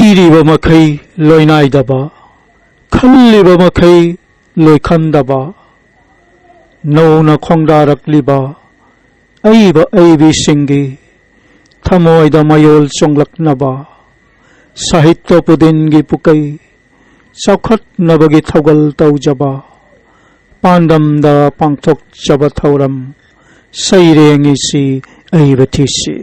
ꯏꯔꯤꯕ ꯃꯈꯩ ꯂꯣꯏꯅꯥꯏꯗꯕ ꯈꯜꯂꯤꯕ ꯃꯈꯩ ꯂꯣꯏꯈꯝꯗꯕ ꯅꯧꯅ ꯈꯣꯡꯗꯥꯔꯛꯂꯤꯕ ꯑꯏꯕ ꯑꯏꯕꯤꯁꯤꯡꯒꯤ ꯊꯃꯣꯏꯗ ꯃꯌꯣꯜ ꯆꯣꯡꯂꯛꯅꯕ ꯁꯥꯍꯤꯇ꯭ꯌ ꯄꯨꯗꯤꯟꯒꯤ ꯄꯨꯀꯩ ꯆꯥꯎꯈꯠꯅꯕꯒꯤ ꯊꯧꯒꯜ ꯇꯧꯖꯕ ꯄꯥꯟꯗꯝꯗ ꯄꯥꯡꯊꯣꯛꯆꯕ ꯊꯧꯔꯝ ꯁꯩꯔꯦꯡꯏꯁꯤ ꯑꯏꯕ ꯊꯤꯁꯤ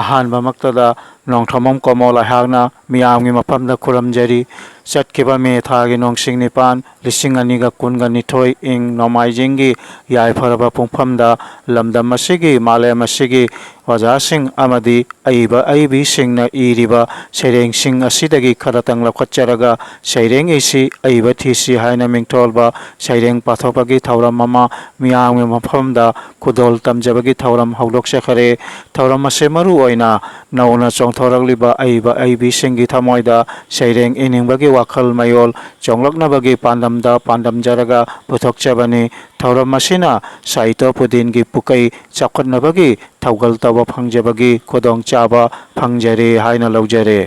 ꯑꯍꯥꯟꯕ ꯃꯛꯇꯗ ꯅꯣꯡꯊ꯭ꯔꯃꯝ ꯀꯣꯃꯣꯜ ꯑꯩꯍꯥꯛꯅ ꯃꯤꯌꯥꯝꯒꯤ ꯃꯐꯝꯗ ꯈꯨꯔꯨꯝꯖꯔꯤ ꯆꯠꯈꯤꯕ ꯃꯦ ꯊꯥꯒꯤ ꯅꯣꯡꯁꯤꯡ ꯅꯤꯄꯥꯟ 2022 ꯏꯪ ꯅꯣꯡꯃꯥꯏꯖꯤꯡꯒꯤ ꯌꯥꯏꯐꯔꯕ ꯄꯨꯡꯐꯝꯗ ꯂꯝꯗꯝ ꯑꯁꯤꯒꯤ ꯃꯥꯂꯦꯝ ꯑꯁꯤꯒꯤ ꯑꯣꯖꯥꯁꯤꯡ ꯑꯃꯗꯤ ꯑꯏꯕ ꯑꯏꯕꯤꯁꯤꯡꯅ ꯏꯔꯤꯕ ꯁꯩꯔꯦꯡꯁꯤꯡ ꯑꯁꯤꯗꯒꯤ ꯈꯔꯇꯪ ꯂꯧꯈꯠꯆꯔꯒ ꯁꯩꯔꯦꯡꯏꯁꯤ ꯑꯏꯕ ꯊꯤꯁꯤ ꯍꯥꯏꯅ ꯃꯤꯡꯊꯣꯜꯕ ꯁꯩꯔꯦꯡ ꯄꯥꯊꯣꯛꯄꯒꯤ ꯊꯧꯔꯝ ꯑꯃ ꯃꯤꯌꯥꯝꯒꯤ ꯃꯐꯝꯗ ꯈꯨꯗꯣꯜ ꯇꯝꯖꯕꯒꯤ ꯊꯧꯔꯝ ꯍꯧꯗꯣꯛꯆꯈꯔꯦ ꯊꯧꯔꯝ ꯑꯁꯤ ꯃꯔꯨ ꯑꯣꯏꯅ ꯅꯧꯅ ꯆꯣꯡꯊꯣꯔꯛꯂꯤꯕ ꯑꯏꯕ ꯑꯏꯕꯤꯁꯤꯡꯒꯤ ꯊꯃꯣꯏꯗ ꯁꯩꯔꯦꯡ ꯏꯅꯤꯡꯕꯒꯤ ꯋꯥꯈꯜ ꯃꯌꯣꯜ ꯆꯣꯡꯂꯛꯅꯕꯒꯤ ꯄꯥꯟꯗꯝꯗ ꯄꯥꯟꯗꯝꯖꯔꯒ ꯄꯨꯊꯣꯛꯆꯕꯅꯤ ꯊꯧꯔꯝ ꯑꯁꯤꯅ ꯁꯥꯍꯤꯇ꯭ꯌ ꯄꯨꯗꯤꯟꯒꯤ ꯄꯨꯀꯩ ꯆꯥꯎꯈꯠꯅꯕꯒꯤ ꯊꯧꯒꯜ ꯇꯧꯕ ꯐꯪꯖꯕꯒꯤ ꯈꯨꯗꯣꯡꯆꯥꯕ ꯐꯪꯖꯔꯦ ꯍꯥꯏꯅ ꯂꯧꯖꯔꯦ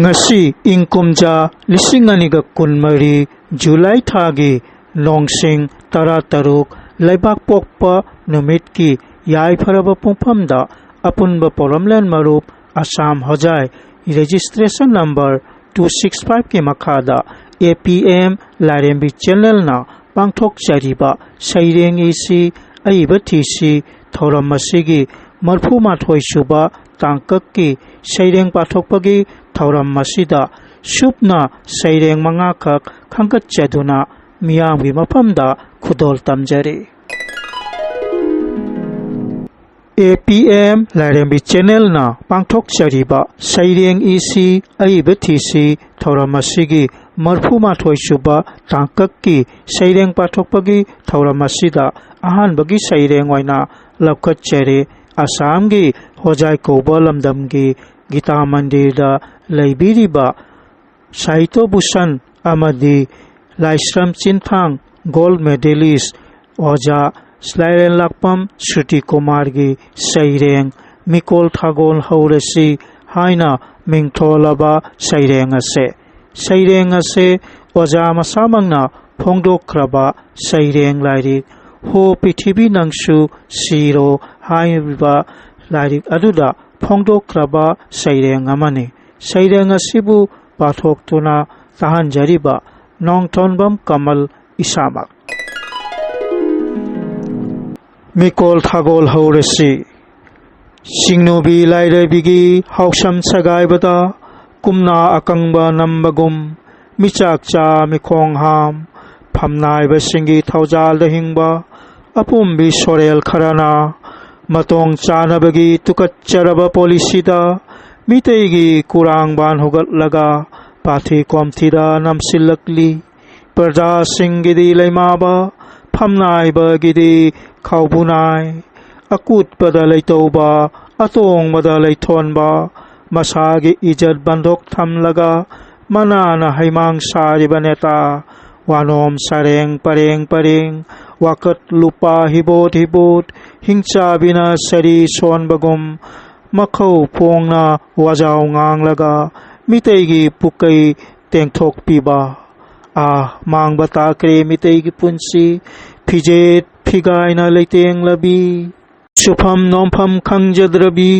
ꯉꯁꯤ ꯏꯪ ꯀꯨꯝꯖꯥ 2023 ꯖꯨꯂꯥꯏ ꯊꯥꯒꯤ ꯅꯣꯡꯁꯤꯡ 13 ꯂꯩꯕꯥꯛꯄꯣꯛꯄ ꯅꯨꯃꯤꯠꯀꯤ ꯌꯥꯏꯐꯔꯕ ꯄꯨꯡꯐꯝꯗ ꯑꯄꯨꯟꯕ ꯄꯣꯔꯝꯂꯦꯟ ꯃꯔꯨꯞ ꯑꯁꯥꯝ ꯍꯣꯖꯥꯏ ꯔꯦꯖꯤꯁꯇ꯭ꯔꯦꯁꯟ ꯅꯝꯕꯔ 265ꯀꯤ ꯃꯈꯥꯗ APM ꯂꯥꯏꯔꯦꯝꯕꯤ ꯆꯦꯅꯦꯜꯅ ꯄꯥꯡꯊꯣꯛꯆꯔꯤꯕ ꯁꯩꯔꯦꯡꯏꯁꯤ ꯑꯏꯕ ꯊꯤꯁꯤ ꯊꯧꯔꯝ ꯑꯁꯤꯒꯤ 34ꯁꯨꯕ ꯇꯥꯡꯀꯛꯀꯤ ꯁꯩꯔꯦꯡ ꯄꯥꯊꯣꯛꯄꯒꯤ ꯊꯧꯔꯝ ꯑꯁꯤꯗ ꯁꯨꯞꯅ ꯁꯩꯔꯦꯡ 5ꯈꯛ ꯈꯟꯒꯠꯆꯗꯨꯅ ꯃꯤꯌꯥꯝꯒꯤ ꯃꯐꯝꯗ ꯈꯨꯗꯣꯜ ꯇꯝꯖꯔꯤ APM ꯂꯥꯏꯔꯦꯝꯕꯤ ꯆꯦꯅꯦꯜꯅ ꯄꯥꯡꯊꯣꯛꯆꯔꯤꯕ ꯁꯩꯔꯦꯡꯏꯁꯤ ꯑꯏꯕ ꯊꯤꯁꯤ ꯊꯧꯔꯝ ꯑꯁꯤꯒꯤ 34ꯁꯨꯕ ꯇꯥꯡꯀꯛꯀꯤ ꯁꯩꯔꯦꯡ ꯄꯥꯊꯣꯛꯄꯒꯤ ꯊꯧꯔꯝ ꯑꯁꯤꯗ ꯑꯍꯥꯟꯕꯒꯤ ꯁꯩꯔꯦꯡ ꯑꯣꯏꯅ ꯂꯧꯈꯠꯆꯔꯤ ꯑꯁꯥꯝꯒꯤ ꯍꯣꯖꯥꯏ ꯀꯧꯕ ꯂꯝꯗꯝꯒꯤ ꯒꯤꯇꯥ ꯃꯟꯗꯤꯔꯗ ꯂꯩꯕꯤꯔꯤꯕ ꯁꯥꯍꯤꯇ꯭ꯌ ꯚꯨꯁꯟ ꯑꯃꯗꯤ ꯂꯥꯏꯁ꯭ꯔꯝ ꯆꯤꯟꯊꯥꯡ ꯒꯣꯜꯗ ꯃꯦꯗꯦꯂꯤꯁ ꯑꯣꯖꯥ ꯂꯥꯏꯔꯦꯟꯂꯥꯛꯄꯝ ꯁ꯭ꯔꯨꯇꯤ ꯀꯨꯃꯥꯔꯒꯤ ꯁꯩꯔꯦꯡ ꯃꯤꯀꯣꯜ ꯊꯥꯒꯣꯜ ꯍꯧꯔꯁꯤ ꯍꯥꯏꯅ ꯃꯤꯡꯊꯣꯜꯂꯕ ꯁꯩꯔꯦꯡ ꯑꯁꯦ ꯑꯣꯖꯥ ꯃꯁꯥꯃꯛꯅ ꯐꯣꯡꯗꯣꯛꯈ꯭ꯔꯕ ꯁꯩꯔꯦꯡ ꯂꯥꯏꯔꯤꯛ ꯍꯣ ꯄ꯭ꯔꯤꯊꯤꯕꯤ ꯅꯪꯁꯨ ꯁꯤꯔꯣ ꯍꯥꯏꯔꯤꯕ ꯂꯥꯏꯔꯤꯛ ꯑꯗꯨꯗ ꯐꯣꯡꯗꯣꯛꯈ꯭ꯔꯕ ꯁꯩꯔꯦꯡ ꯑꯃꯅꯤ ꯁꯩꯔꯦꯡ ꯑꯁꯤꯕꯨ ꯄꯥꯊꯣꯛꯇꯨꯅ ꯇꯥꯍꯟꯖꯔꯤꯕ ꯅꯣꯡꯊꯣꯟꯕꯝ ꯀꯃꯜ ꯏꯁꯥꯃꯛ ꯃꯤꯀꯣꯜ ꯊꯥꯒꯣꯜ ꯍꯧꯔꯁꯤ ꯆꯤꯡꯅꯨꯕꯤ ꯂꯥꯏꯔꯦꯕꯤꯒꯤ ꯍꯥꯎꯁꯝ ꯁꯒꯥꯏꯕꯗ ꯀꯨꯝꯅꯥ ꯑꯀꯪꯕ ꯅꯝꯕꯒꯨꯝ ꯃꯤꯆꯥꯛꯆꯥ ꯃꯤꯈꯣꯡ ꯍꯥꯝ ꯐꯝꯅꯥꯏꯕꯁꯤꯡꯒꯤ ꯊꯧꯖꯥꯜꯗ ꯍꯤꯡꯕ ꯑꯄꯨꯝꯕꯤ ꯁꯣꯔꯦꯜ ꯈꯔꯅ ꯃꯇꯣꯡ ꯆꯥꯅꯕꯒꯤ ꯇꯨꯀꯠꯆꯔꯕ ꯄꯣꯂꯤꯁꯤꯗ ꯃꯤꯇꯩꯒꯤ ꯀꯨꯔꯥꯡꯕꯥꯟ ꯍꯨꯒꯠꯂꯒ ꯄꯥꯊꯤ ꯀꯣꯝꯊꯤꯗ ꯅꯝꯁꯤꯜꯂꯛꯂꯤ ꯄ꯭ꯔꯖꯥꯁꯤꯡꯒꯤꯗꯤ ꯂꯩꯃꯥꯕ ꯐꯝꯅꯥꯏꯕꯒꯤꯗꯤ ꯈꯥꯎꯕꯨꯅꯥꯏ ꯑꯀꯨꯠꯄꯗ ꯂꯩꯇꯧꯕ ꯑꯇꯣꯡꯕꯗ ꯂꯩꯊꯣꯟꯕ ꯃꯁꯥꯒꯤ ꯏꯖꯠ ꯕꯟꯙꯣꯛ ꯊꯝꯂꯒ ꯃꯅꯥꯅ ꯍꯩꯃꯥꯡ ꯁꯥꯔꯤꯕ ꯅꯦꯇꯥ ꯋꯥꯅꯣꯝ ꯁꯔꯦꯡ ꯄꯔꯦꯡ ꯋꯥꯀꯠ ꯂꯨꯄꯥ ꯍꯤꯕꯣꯠ ꯍꯤꯡꯆꯥꯕꯤꯅ ꯁꯔꯤ ꯁꯣꯟꯕꯒꯨꯝ ꯃꯈꯧ ꯄꯣꯡꯅ ꯋꯥꯖꯥꯎ ꯉꯥꯡꯂꯒ ꯃꯤꯇꯩꯒꯤ ꯄꯨꯀꯩ ꯇꯦꯡꯊꯣꯛꯄꯤꯕ ꯃꯥꯡꯕ ꯇꯥꯈ꯭ꯔꯦ ꯃꯤꯇꯩꯒꯤ ꯄꯨꯟꯁꯤ ꯐꯤꯖꯦꯠ ꯐꯤꯒꯥꯏꯅ ꯂꯩꯇꯦꯡꯂꯕꯤ ꯁꯨꯐꯝ ꯅꯣꯝꯐꯝ ꯈꯪꯖꯗ꯭ꯔꯕꯤ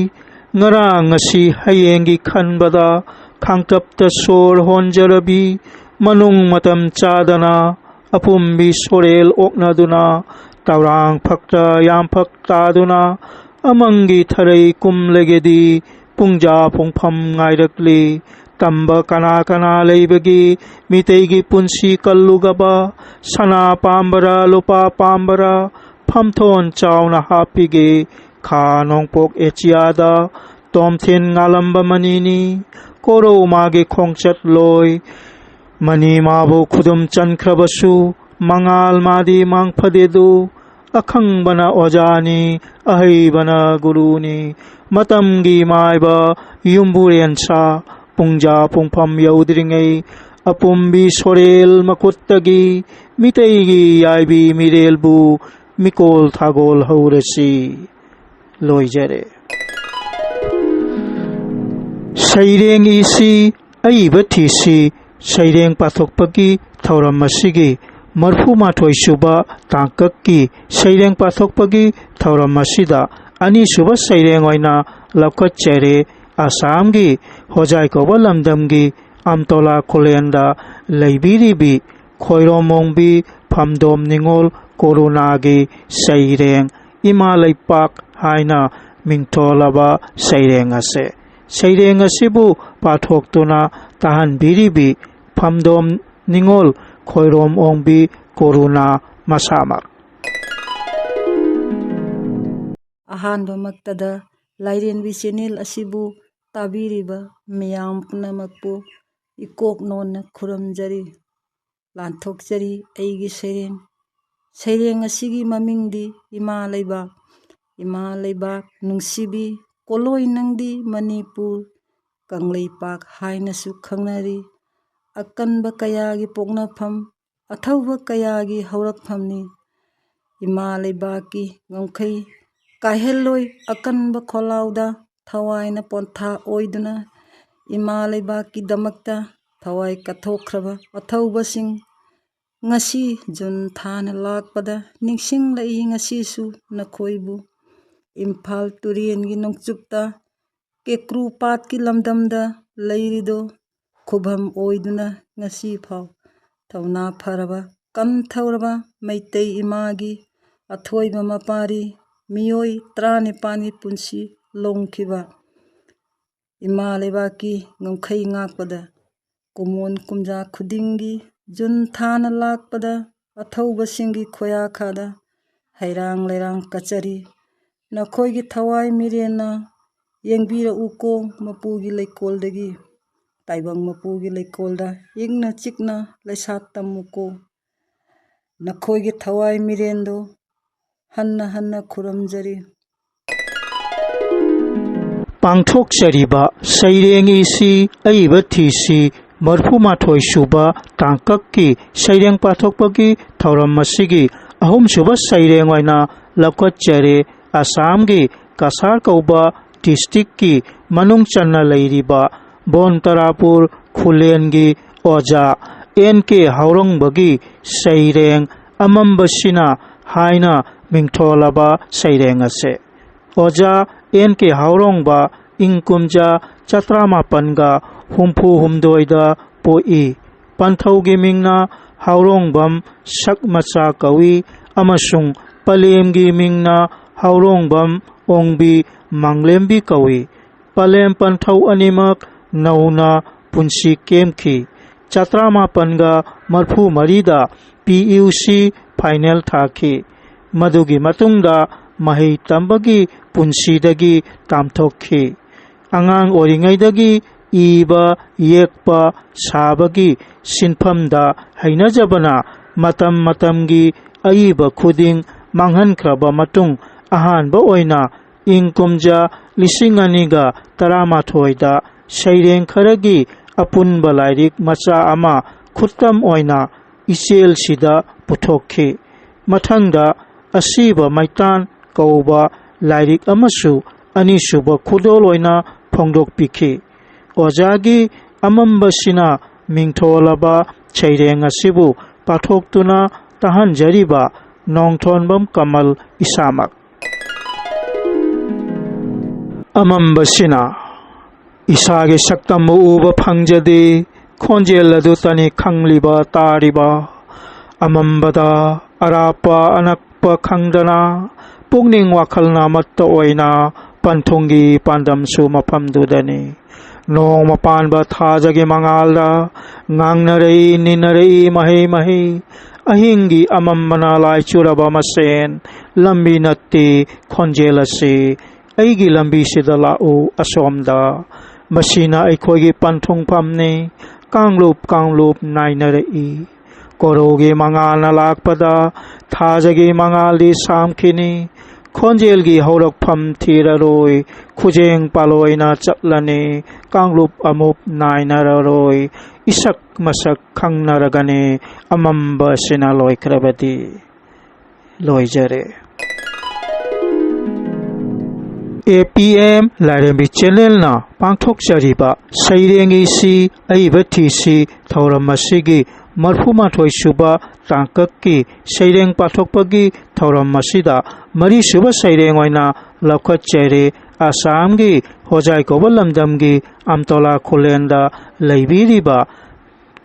ꯉꯔꯥꯡ ꯉꯁꯤ ꯍꯌꯦꯡꯒꯤ ꯈꯟꯕꯗ ꯈꯥꯡꯇꯞꯇ ꯁꯣꯔ ꯍꯣꯟꯖꯔꯕꯤ ꯃꯅꯨꯡ ꯃꯇꯝ ꯆꯥꯗꯅ ꯑꯄꯨꯝꯕꯤ ꯁꯣꯔꯦꯜ ꯑꯣꯛꯅꯗꯨꯅ ꯇꯧꯔꯥꯡ ꯐꯛꯇ ꯌꯥꯝꯐꯛ ꯇꯥꯗꯨꯅ ꯑꯃꯪꯒꯤ ꯊꯔꯩ ꯀꯨꯝꯂꯒꯦꯗꯤ ꯄꯨꯡꯖꯥ ꯄꯨꯡꯐꯝ ꯉꯥꯏꯔꯛꯂꯤ ꯇꯝꯕ ꯀꯅꯥ ꯂꯩꯕꯒꯤ ꯃꯤꯇꯩꯒꯤ ꯄꯨꯟꯁꯤ ꯀꯜꯂꯨꯒꯕ ꯁꯅꯥ ꯄꯥꯝꯕꯔꯥ ꯂꯨꯄꯥ ꯄꯥꯝꯕꯔꯥ ꯐꯝꯊꯣꯟ ꯆꯥꯎꯅ ꯍꯥꯞꯄꯤꯒꯦ ꯈꯥ ꯅꯣꯡꯄꯣꯛ ꯑꯦꯆꯤꯌꯥꯗ ꯇꯣꯝꯊꯤꯟ ꯉꯥꯂꯝꯕ ꯃꯅꯤꯅꯤ ꯀꯣꯔꯧ ꯃꯥꯒꯤ ꯈꯣꯡꯆꯠ ꯂꯣꯏ ꯃꯅꯤ ꯃꯥꯕꯨ ꯈꯨꯗꯨꯝ ꯆꯟꯈ꯭ꯔꯕꯁꯨ ꯃꯉꯥꯜ ꯃꯥꯗꯤ ꯃꯥꯡꯐꯗꯦꯗꯨ ꯑꯈꯪꯕꯅ ꯑꯣꯖꯥꯅꯤ ꯑꯍꯩꯕꯅ ꯒꯨꯔꯨꯅꯤ ꯃꯇꯝꯒꯤ ꯃꯥꯏꯕ ꯌꯨꯝꯕꯨꯔꯦꯟꯁꯥ ꯄꯨꯡꯖꯥ ꯄꯨꯡꯐꯝ ꯌꯧꯗ꯭ꯔꯤꯉꯩ ꯑꯄꯨꯝꯕꯤ ꯁꯣꯔꯦꯜ ꯃꯈꯨꯠꯇꯒꯤ ꯃꯤꯇꯩꯒꯤ ꯌꯥꯏꯕꯤ ꯃꯤꯔꯦꯜꯕꯨ ꯃꯤꯀꯣꯜ ꯊꯥꯒꯣꯜ ꯍꯧꯔꯁꯤ ꯂꯣꯏꯖꯔꯦ ꯁꯩꯔꯦꯡ ꯏꯁꯤ ꯑꯏꯕ ꯊꯤꯁꯤ ꯁꯩꯔꯦꯡ ꯄꯥꯊꯣꯛꯄꯒꯤ ꯊꯧꯔꯝ ꯑꯁꯤꯒꯤ 34 ꯁꯨꯕ ꯇꯥꯡꯀꯛꯀꯤ ꯁꯩꯔꯦꯡ ꯄꯥꯊꯣꯛꯄꯒꯤ ꯊꯧꯔꯝ ꯑꯁꯤꯗ ꯑꯅꯤꯁꯨꯕ ꯁꯩꯔꯦꯡ ꯑꯣꯏꯅ ꯂꯧꯈꯠꯆꯔꯦ ꯑꯁꯥꯝꯒꯤ ꯍꯣꯖꯥꯏ ꯀꯧꯕ ꯂꯝꯗꯝꯒꯤ ꯑꯝꯇꯣꯂꯥ ꯈꯨꯂꯦꯟꯗ ꯂꯩꯕꯤꯔꯤꯕꯤ ꯈꯣꯏꯔꯣꯝꯃꯣꯡꯕꯤ ꯐꯝꯗꯣꯝ ꯅꯤꯡꯉꯣꯜ ꯀꯣꯔꯨꯅꯥꯒꯤ ꯁꯩꯔꯦꯡ ꯏꯃꯥ ꯂꯩꯄꯥꯛ ꯍꯥꯏꯅ ꯃꯤꯡꯊꯣꯜꯂꯕ ꯁꯩꯔꯦꯡ ꯑꯁꯦ ꯁꯩꯔꯦꯡ ꯑꯁꯤꯕꯨ ꯄꯥꯊꯣꯛꯇꯨꯅ ꯇꯥꯍꯟꯕꯤꯔꯤꯕꯤ ꯐꯝꯗꯣꯝ ꯅꯤꯡꯉꯣꯜ ꯈꯣꯏꯔꯣꯝ ꯑꯣꯡꯕꯤ ꯀꯣꯔꯨꯅꯥ ꯃꯁꯥꯃꯛ ꯑꯍꯥꯟꯕꯃꯛꯇꯗ ꯂꯥꯏꯔꯦꯟꯕꯤ ꯆꯦꯅꯦꯜ ꯑꯁꯤꯕꯨ ꯇꯥꯕꯤꯔꯤꯕ ꯃꯤꯌꯥꯝ ꯄꯨꯝꯅꯃꯛꯄꯨ ꯏꯀꯣꯛꯅꯣꯟꯅ ꯈꯨꯔꯨꯝꯖꯔꯤ ꯂꯥꯟꯊꯣꯛꯆꯔꯤ ꯑꯩꯒꯤ ꯁꯩꯔꯦꯡ ꯑꯁꯤꯒꯤ ꯃꯃꯤꯡꯗꯤ ꯏꯃꯥ ꯂꯩꯕꯥꯛ ꯅꯨꯡꯁꯤꯕꯤ ꯀꯣꯂꯣꯏ ꯅꯪꯗꯤ ꯃꯅꯤꯄꯨꯔ ꯀꯪꯂꯩꯄꯥꯛ ꯍꯥꯏꯅꯁꯨ ꯈꯪꯅꯔꯤ ꯑꯀꯟꯕ ꯀꯌꯥꯒꯤ ꯄꯣꯛꯅꯐꯝ ꯑꯊꯧꯕ ꯀꯌꯥꯒꯤ ꯍꯧꯔꯛꯐꯝꯅꯤ ꯏꯃꯥ ꯂꯩꯕꯥꯛꯀꯤ ꯉꯝꯈꯩ ꯀꯥꯏꯍꯜꯂꯣꯏ ꯑꯀꯟꯕ ꯈꯣꯜꯂꯥꯎꯗ ꯊꯋꯥꯏꯅ ꯄꯣꯟꯊꯥ ꯑꯣꯏꯗꯨꯅ ꯏꯃꯥ ꯂꯩꯕꯥꯛꯀꯤꯗꯃꯛꯇ ꯊꯋꯥꯏ ꯀꯠꯊꯣꯛꯈ꯭ꯔꯕ ꯑꯊꯧꯕꯁꯤꯡ ꯉꯁꯤ ꯖꯨꯟ ꯊꯥꯅ ꯂꯥꯛꯄꯗ ꯅꯤꯡꯁꯤꯡꯂꯛꯏ ꯉꯁꯤꯁꯨ ꯅꯈꯣꯏꯕꯨ ꯏꯝꯐꯥꯜ ꯇꯨꯔꯦꯟꯒꯤ ꯅꯣꯡꯆꯨꯞꯇ ꯀꯦꯀ꯭ꯔꯨ ꯄꯥꯠꯀꯤ ꯂꯝꯗꯝꯗ ꯂꯩꯔꯤꯗꯣ ꯈꯨꯕꯝ ꯑꯣꯏꯗꯨꯅ ꯉꯁꯤ ꯐꯥꯎ ꯊꯧꯅꯥ ꯐꯔꯕ ꯀꯟꯊꯧꯔꯕ ꯃꯩꯇꯩ ꯏꯃꯥꯒꯤ ꯑꯊꯣꯏꯕ ꯃꯄꯥꯔꯤ ꯃꯤꯑꯣꯏ 19ꯒꯤ ꯄꯨꯟꯁꯤ ꯂꯣꯡꯈꯤꯕ ꯏꯃꯥ ꯂꯩꯕꯥꯛꯀꯤ ꯉꯝꯈꯩ ꯉꯥꯛꯄꯗ ꯀꯨꯝꯑꯣꯟ ꯀꯨꯝꯖꯥ ꯈꯨꯗꯤꯡꯒꯤ ꯖꯨꯟ ꯊꯥꯅ ꯂꯥꯛꯄꯗ ꯑꯊꯧꯕꯁꯤꯡꯒꯤ ꯈꯣꯌꯥꯈꯥꯗ ꯍꯩꯔꯥꯡ ꯂꯩꯔꯥꯡ ꯀꯠꯆꯔꯤ ꯅꯈꯣꯏꯒꯤ ꯊꯋꯥꯏ ꯃꯤꯔꯦꯟꯅ ꯌꯦꯡꯕꯤꯔꯛꯎꯀꯣ ꯃꯄꯨꯒꯤ ꯂꯩꯀꯣꯜꯗꯒꯤ ꯇꯥꯏꯕꯪ ꯃꯄꯨꯒꯤ ꯂꯩꯀꯣꯜꯗ ꯏꯪꯅ ꯆꯤꯛꯅ ꯂꯩꯁꯥ ꯇꯝꯃꯨꯀꯣ ꯅꯈꯣꯏꯒꯤ ꯊꯋꯥꯏ ꯃꯤꯔꯦꯟꯗꯣ ꯍꯟꯅ ꯍꯟꯅ ꯈꯨꯔꯨꯝꯖꯔꯤ ꯄꯥꯡꯊꯣꯛꯆꯔꯤꯕ ꯁꯩꯔꯦꯡ ꯏꯁꯤ ꯑꯏꯕ ꯊꯤꯁꯤ 34 ꯁꯨꯕ ꯇꯥꯡꯀꯛꯀꯤ ꯁꯩꯔꯦꯡ ꯄꯥꯊꯣꯛꯄꯒꯤ ꯊꯧꯔꯝ ꯑꯁꯤꯒꯤ ꯑꯍꯨꯝꯁꯨꯕ ꯁꯩꯔꯦꯡ ꯑꯣꯏꯅ ꯂꯧꯈꯠꯆꯔꯦ ꯑꯁꯥꯝꯒꯤ ꯀꯁꯥꯔ ꯀꯧꯕ ꯗꯤꯁꯇ꯭ꯔꯤꯛꯀꯤ ꯃꯅꯨꯡ ꯆꯟꯅ ꯂꯩꯔꯤꯕ ꯕꯣꯟꯇꯔꯥꯄꯨꯔ ꯈꯨꯂꯦꯟꯒꯤ ꯑꯣꯖꯥ N.K. ꯍꯥꯎꯔꯣꯡꯕꯒꯤ ꯁꯩꯔꯦꯡ ꯑꯃꯝꯕꯁꯤꯅ ꯍꯥꯏꯅ ꯃꯤꯡꯊꯣꯜꯂꯕ ꯁꯩꯔꯦꯡ ꯑꯁꯦ ꯑꯣꯖꯥ N.K. ꯍꯥꯎꯔꯣꯡꯕ ꯏꯪ ꯀꯨꯝꯖꯥ 1764ꯗ ꯄꯣꯛꯏ ꯄꯟꯊꯧꯒꯤ ꯃꯤꯡꯅ ꯍꯥꯎꯔꯣꯡꯕꯝ ꯁꯛ ꯃꯆꯥ ꯀꯧꯏ ꯑꯃꯁꯨꯡ ꯄꯂꯦꯝꯒꯤ ꯃꯤꯡꯅ ꯍꯥꯎꯔꯣꯡꯕꯝ ꯑꯣꯡꯕꯤ ꯃꯪꯂꯦꯝꯕꯤ ꯀꯧꯏ ꯄꯂꯦꯝ ꯄꯟꯊꯧ ꯑꯅꯤꯃꯛ ꯅꯧꯅ ꯄꯨꯟꯁꯤ ꯀꯦꯝꯈꯤ 1734ꯗ PUC ꯐꯥꯏꯅꯦꯜ ꯊꯥꯈꯤ ꯃꯗꯨꯒꯤ ꯃꯇꯨꯡꯗ ꯃꯍꯩ ꯇꯝꯕꯒꯤ ꯄꯨꯟꯁꯤꯗꯒꯤ ꯇꯥꯝꯊꯣꯛꯈꯤ ꯑꯉꯥꯡ ꯑꯣꯏꯔꯤꯉꯩꯗꯒꯤ ꯏꯕ ꯌꯦꯛꯄ ꯁꯥꯕꯒꯤ ꯁꯤꯟꯐꯝꯗ ꯍꯩꯅꯖꯕꯅ ꯃꯇꯝ ꯃꯇꯝꯒꯤ ꯑꯏꯕ ꯈꯨꯗꯤꯡ ꯃꯥꯡꯍꯟꯈ꯭ꯔꯕ ꯃꯇꯨꯡ ꯑꯍꯥꯟꯕ ꯑꯣꯏꯅ ꯏꯪ ꯀꯨꯝꯖꯥ 2011ꯗ ꯁꯩꯔꯦꯡ ꯈꯔꯒꯤ ꯑꯄꯨꯟꯕ ꯂꯥꯏꯔꯤꯛ ꯃꯆꯥ ꯑꯃ ꯈꯨꯠꯇꯝ ꯑꯣꯏꯅ ꯏꯆꯦꯜꯁꯤꯗ ꯄꯨꯊꯣꯛꯈꯤ ꯃꯊꯪꯗ ꯑꯁꯤꯕ ꯃꯩꯇꯥꯟ ꯀꯧꯕ ꯂꯥꯏꯔꯤꯛ ꯑꯃꯁꯨ ꯑꯅꯤꯁꯨꯕ ꯈꯨꯗꯣꯜ ꯑꯣꯏꯅ ꯐꯣꯡꯗꯣꯛꯄꯤꯈꯤ ꯑꯣꯖꯥꯒꯤ ꯑꯃꯝꯕꯁꯤꯅ ꯃꯤꯡꯊꯣꯜꯂꯕ ꯁꯩꯔꯦꯡ ꯑꯁꯤꯕꯨ ꯄꯥꯊꯣꯛꯇꯨꯅ ꯇꯥꯍꯟꯖꯔꯤꯕ ꯅꯣꯡꯊꯣꯟꯕꯝ ꯀꯃꯜ ꯏꯁꯥꯃꯛ ꯑꯃꯝꯕꯁꯤꯅ ꯏꯁꯥꯒꯤ ꯁꯛꯇꯝꯕꯨ ꯎꯕ ꯐꯪꯖꯗꯦ ꯈꯣꯟꯖꯦꯜ ꯑꯗꯨꯇꯅꯤ ꯈꯪꯂꯤꯕ ꯇꯥꯔꯤꯕ ꯑꯃꯝꯕꯗ ꯑꯔꯥꯞꯄ ꯑꯅꯛꯄ ꯈꯪꯗꯅ ꯄꯨꯛꯅꯤꯡ ꯋꯥꯈꯜꯅ ꯑꯃꯠꯇ ꯑꯣꯏꯅ ꯄꯟꯊꯨꯡꯒꯤ ꯄꯥꯟꯗꯝꯁꯨ ꯃꯐꯝꯗꯨꯗꯅꯤ ꯅꯣꯡꯃ ꯄꯥꯟꯕ ꯊꯥꯖꯒꯤ ꯃꯉꯥꯜꯗ ꯉꯥꯡꯅꯔꯛꯏ ꯅꯤꯟꯅꯔꯛꯏ ꯃꯍꯩ ꯑꯍꯤꯡꯒꯤ ꯑꯃꯝꯕꯅ ꯂꯥꯏꯆꯨꯔꯕ ꯃꯁꯦꯟ ꯂꯝꯕꯤ ꯅꯠꯇꯦ ꯈꯣꯟꯖꯦꯜ ꯑꯁꯤ ꯑꯩꯒꯤ ꯂꯝꯕꯤꯁꯤꯗ ꯂꯥꯛꯎ ꯑꯁꯣꯝꯗ ꯃꯁꯤꯅ ꯑꯩꯈꯣꯏꯒꯤ ꯄꯟꯊꯨꯡꯐꯝꯅꯤ ꯀꯥꯡꯂꯨꯞ ꯅꯥꯏꯅꯔꯛꯏ ꯀꯣꯔꯧꯒꯤ ꯃꯉꯥꯜꯅ ꯂꯥꯛꯄꯗ ꯊꯥꯖꯒꯤ ꯃꯉꯥꯜꯗꯤ ꯁꯥꯝꯈꯤꯅꯤ khonjelgi haurakpham thiraroi khujeng paloina chatlani kanglup amup nainararoi isak masak khangnaragani amamba sina loikrabadi loijare APM Larambi Channel na Pangthok Jariba Sairengi si Aibathi si Thaurammasigi Marphuma Thoi Suba Tangkakki Saireng Pathokpagi Thaurammasida Mari Suba Saireng oina Lakhat Jare Assamgi Hojai Kobalamdamgi Amtola Khulenda Leibiriba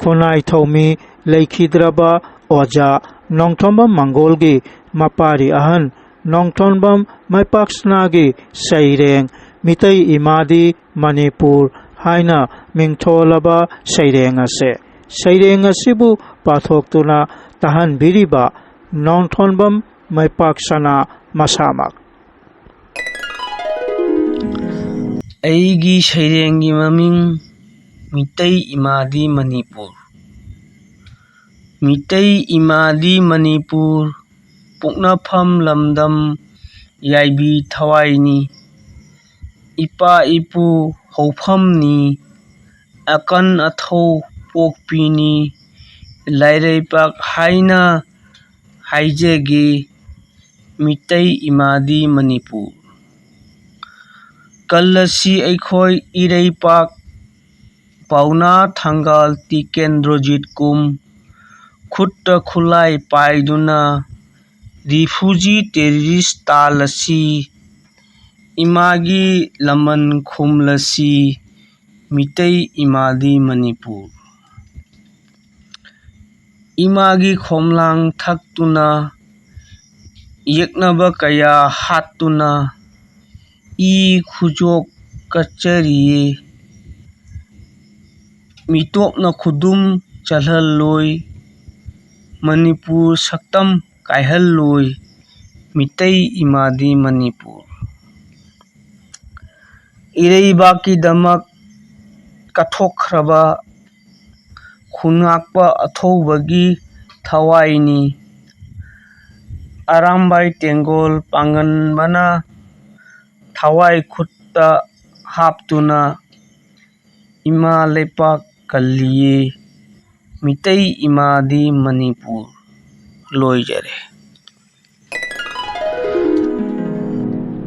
Khonai Thomi Leikhidraba Oja Nongthombam Mangolgi Mapari Ahan Nongthonbam Maipaksnagi Saireng Mitai Imadi Manipur Haina Mingtholaba Saireng ase Saireng asibu pathoktuna tahan biriba Nongthonbam Maipaksana Masamak Aigi Sairengi maming Mitai Imadi Manipur Mitai Imadi Manipur Puknafam Lamdam Yaibi Thawaini Ipa Ipu Hofamni Akan Atho Pokpini Laireipak Haina Haijegi Mitai Imadi Manipur Kalasi Aikhoi Ireipak Pauna Thangal Tikendrojit Kum Khutta Khulai Paiduna Refugee Terrorist Talasi Imagi Laman Khumlasi Mitai Imadi Manipur Imagi Khomlang Thaktuna Yeknaba Kaya Hattuna I Khujok Kachariye Mitokna Khudum Chalhalloi Manipur Saktam Kaihalloi Mitai Imadi Manipur Ireibaki Damak Kathokhraba Khunakpa Athobagi Thawaini Arambai Tengol Panganbana Thawai Khutta Haptuna Ima Lepak Kalliye Mitai Imadi Manipur Loijare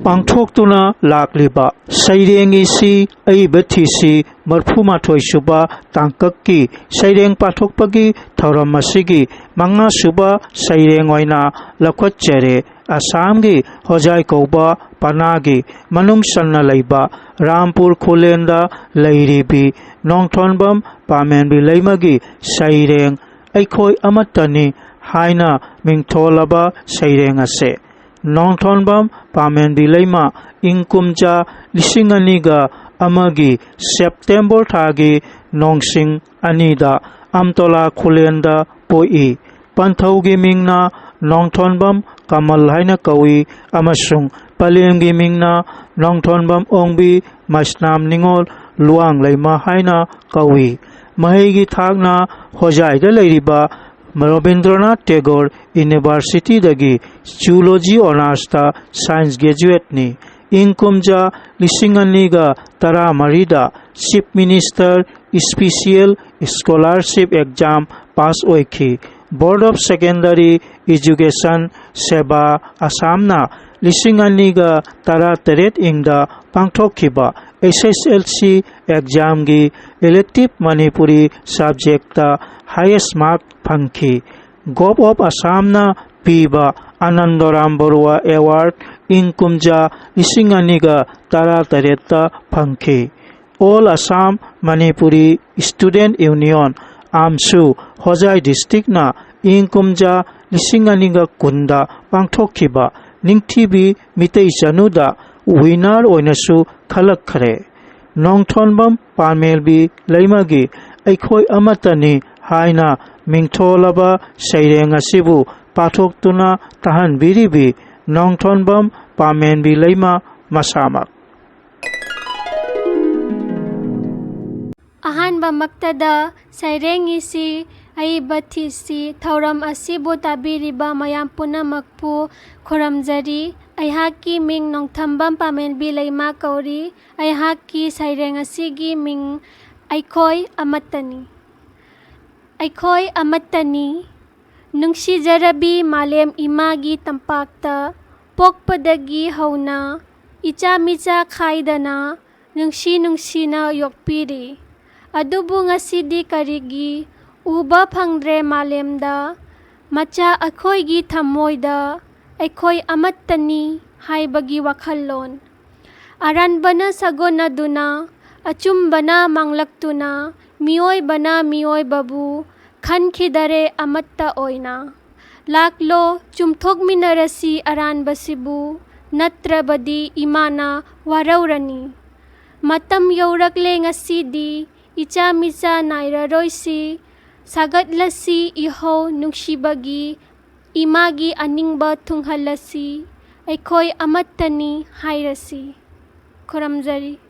Pangthoktuna lakliba Sairengi si Aibathi si Marphuma Thoi Suba Tangkakki Saireng Pathokpagi Thaurammasigi Manga Suba Saireng oina Lakhat Jare Assamgi Hojai Koba Panagi Manung Sanna Leiba Rampur Khulenda Leiribi Nongthonbam Pamenbi Leimagi Saireng Aikhoi Amatani Haina Mingtholaba Saireng ase Nongthonbam Pamenbi Leima Ingkumja Lisinganiga Amagi September Thagi Nongsing Anida Amtola Khulenda Poi Panthaugi Mingna Nongthonbam Kamal Haina Kawi Amasung Palemgi Mingna Nongthonbam Ongbi Masnam Ningol Luang Leima Haina Kawi Mahegi Thagna Hojai da Leiriba Rabindranath Tagore University dagi Zoology Honours ta Science Graduate ni Ingkumja Lisinganiga Tara Marida Chief Minister Special Scholarship Exam Pass Oiki Board of Secondary Education Seba Assamna Lisinganiga Tara Teret Ingda Pangthokhiba SSLC Exam gi Elective Manipuri Subject ta Highest Mark Pangki Gov of Assamna Piba Anandoram Barua Award Ingkumja Lisinganiga Tara Tareta Pangki All Assam Manipuri Student Union Amsu Hojai District na Ingkumja Lisinganiga Kunda Pangthokhiba Ningthibi Mitei Januda Winner Oinasu Khalakkhare Nongthonbam Pamelbi Leimagi Aikhoi Amatani Haina Mingtholaba Saireng asibu Pathoktuna Tahan Biribi Nongthonbam Pamenbi Leima Masamak Ahanba maktada Saireng isi Aibathi si Thauram asibu tabiriba mayam punamakpu khoramjari ꯑꯩꯍꯥꯛꯀꯤ ꯃꯤꯡ ꯅꯣꯡꯊꯝꯕꯝ ꯄꯥꯃꯦꯟꯕꯤ ꯂꯩꯃꯥ ꯀꯧꯔꯤ꯫ ꯑꯩꯍꯥꯛꯀꯤ ꯁꯩꯔꯦꯡ ꯑꯁꯤꯒꯤ ꯃꯤꯡ ꯑꯩꯈꯣꯏ ꯑꯃꯠꯇꯅꯤ꯫ ꯑꯩꯈꯣꯏ ꯑꯃꯠꯇꯅꯤ ꯅꯨꯡꯁꯤꯖꯔꯕꯤ ꯃꯥꯂꯦꯝ ꯏꯃꯥꯒꯤ ꯇꯝꯄꯥꯛꯇ ꯄꯣꯛꯄꯗꯒꯤ ꯍꯧꯅ ꯏꯆꯥ-ꯃꯤꯆꯥ ꯈꯥꯏꯗꯅ ꯅꯨꯡꯁꯤꯅ ꯌꯣꯛꯄꯤꯔꯤ꯫ ꯑꯗꯨꯕꯨ ꯉꯁꯤꯗꯤ ꯀꯔꯤꯒꯤ ꯎꯕ ꯐꯪꯗ꯭ꯔꯦ ꯃꯥꯂꯦꯝꯗ ꯃꯆꯥ ꯑꯩꯈꯣꯏꯒꯤ ꯊꯃꯣꯏꯗ ꯑꯩꯈꯣꯏ ꯑꯃꯠꯇꯅꯤ ꯍꯥꯏꯕꯒꯤ ꯋꯥꯈꯜꯂꯣꯟ? ꯑꯔꯥꯟꯕꯅ ꯁꯥꯒꯣꯟꯅꯗꯨꯅ ꯑꯆꯨꯝꯕꯅ ꯃꯥꯡꯂꯛꯇꯨꯅ ꯃꯤꯑꯣꯏꯕꯅ ꯃꯤꯑꯣꯏꯕꯕꯨ ꯈꯟꯈꯤꯗꯔꯦ ꯑꯃꯠꯇ ꯑꯣꯏꯅ꯫ ꯂꯥꯛꯂꯣ ꯆꯨꯝꯊꯣꯛꯃꯤꯟꯅꯔꯁꯤ ꯑꯔꯥꯟꯕꯁꯤꯕꯨ, ꯅꯠꯇ꯭ꯔꯕꯗꯤ ꯏꯃꯥꯅ ꯋꯥꯔꯧꯔꯅꯤ꯫ ꯃꯇꯝ ꯌꯧꯔꯛꯂꯦ ꯉꯁꯤꯗꯤ ꯏꯆꯥ-ꯃꯤꯆꯥ ꯅꯥꯏꯔꯔꯣꯏꯁꯤ, ꯁꯥꯒꯠꯂꯁꯤ ꯏꯍꯧ ꯅꯨꯡꯁꯤꯕꯒꯤ, ꯏꯃꯥꯒꯤ ꯑꯅꯤꯡꯕ ꯊꯨꯡꯍꯜꯂꯁꯤ, ꯑꯩꯈꯣꯏ ꯑꯃꯠꯇꯅꯤ ꯍꯥꯏꯔꯁꯤ꯫ ꯈꯨꯔꯨꯝꯖꯔꯤ꯫